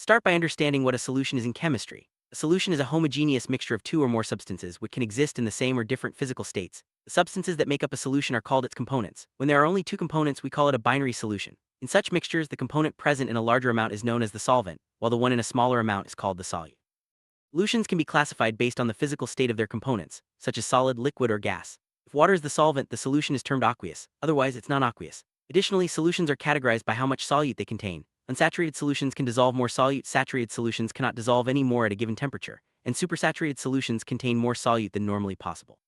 Start by understanding what a solution is in chemistry. A solution is a homogeneous mixture of two or more substances which can exist in the same or different physical states. The substances that make up a solution are called its components. When there are only two components, we call it a binary solution. In such mixtures, the component present in a larger amount is known as the solvent, while the one in a smaller amount is called the solute. Solutions can be classified based on the physical state of their components, such as solid, liquid, or gas. If water is the solvent, the solution is termed aqueous, otherwise it's non-aqueous. Additionally, solutions are categorized by how much solute they contain. Unsaturated solutions can dissolve more solute, saturated solutions cannot dissolve any more at a given temperature, and supersaturated solutions contain more solute than normally possible.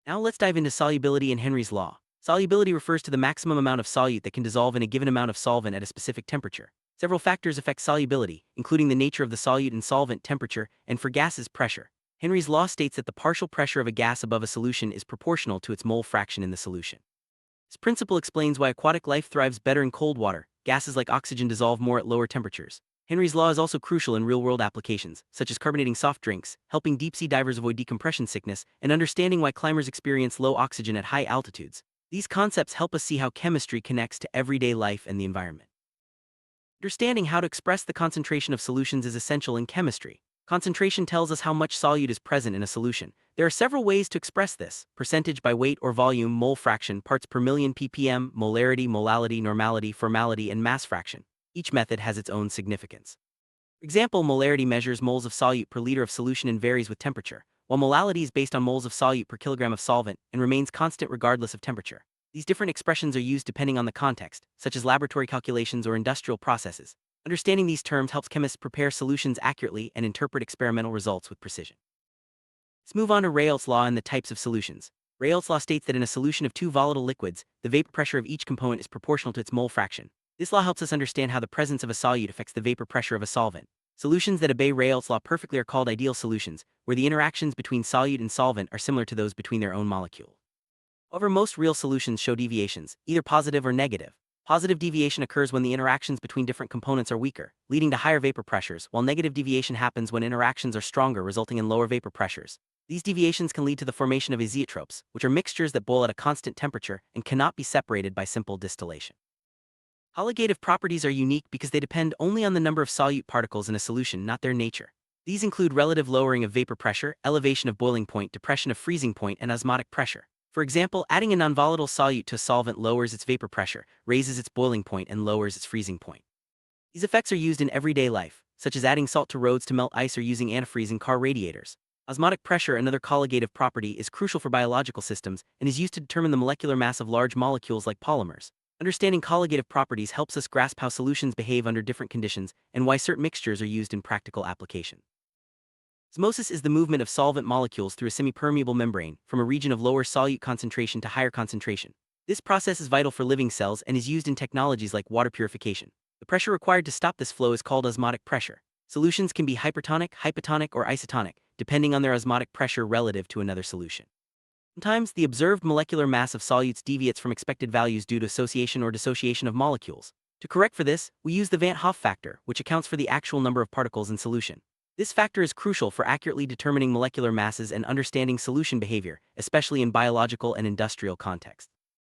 Now let's dive into solubility and Henry's law. Solubility refers to the maximum amount of solute that can dissolve in a given amount of solvent at a specific temperature. Several factors affect solubility, including the nature of the solute and solvent, temperature, and for gases, pressure. Henry's law states that the partial pressure of a gas above a solution is proportional to its mole fraction in the solution. This principle explains why aquatic life thrives better in cold water. Gases like oxygen dissolve more at lower temperatures. Henry's law is also crucial in real-world applications, such as carbonating soft drinks, helping deep-sea divers avoid decompression sickness, and understanding why climbers experience low oxygen at high altitudes. These concepts help us see how chemistry connects to everyday life and the environment. Understanding how to express the concentration of solutions is essential in chemistry. Concentration tells us how much solute is present in a solution. There are several ways to express this: percentage by weight or volume, mole fraction, parts per million ppm, molarity, molality, normality, formality, and mass fraction. Each method has its own significance. For example, molarity measures moles of solute per liter of solution and varies with temperature, while molality is based on moles of solute per kilogram of solvent and remains constant regardless of temperature. These different expressions are used depending on the context, such as laboratory calculations or industrial processes. Understanding these terms helps chemists prepare solutions accurately and interpret experimental results with precision. Let's move on to Rayleigh law and the types of solutions. Rayleigh's law states that in a solution of two volatile liquids, the vapor pressure of each component is proportional to its mole fraction. This law helps us understand how the presence of a solute affects the vapor pressure of a solvent. Solutions that obey Rayleigh's law perfectly are called ideal solutions, where the interactions between solute and solvent are similar to those between their own molecules. However, most real solutions show deviations, either positive or negative. Positive deviation occurs when the interactions between different components are weaker, leading to higher vapor pressures, while negative deviation happens when interactions are stronger, resulting in lower vapor pressures. These deviations can lead to the formation of azeotropes, which are mixtures that boil at a constant temperature and cannot be separated by simple distillation. Colligative properties are unique because they depend only on the number of solute particles in a solution, not their nature. These include relative lowering of vapor pressure, elevation of boiling point, depression of freezing point, and osmotic pressure. For example, adding a nonvolatile solute to a solvent lowers its vapor pressure, raises its boiling point, and lowers its freezing point. These effects are used in everyday life, such as adding salt to roads to melt ice or using antifreeze in car radiators. Osmotic pressure, another colligative property, is crucial for biological systems and is used to determine the molecular mass of large molecules like polymers. Understanding colligative properties helps us grasp how solutions behave under different conditions and why certain mixtures are used in practical application. Osmosis is the movement of solvent molecules through a semipermeable membrane, from a region of lower solute concentration to higher concentration. This process is vital for living cells and is used in technologies like water purification. The pressure required to stop this flow is called osmotic pressure. Solutions can be hypertonic, hypotonic, or isotonic, depending on their osmotic pressure relative to another solution. Sometimes, the observed molecular mass of solutes deviates from expected values due to association or dissociation of molecules. To correct for this, we use the Van't Hoff factor, which accounts for the actual number of particles in solution. This factor is crucial for accurately determining molecular masses and understanding solution behavior, especially in biological and industrial contexts.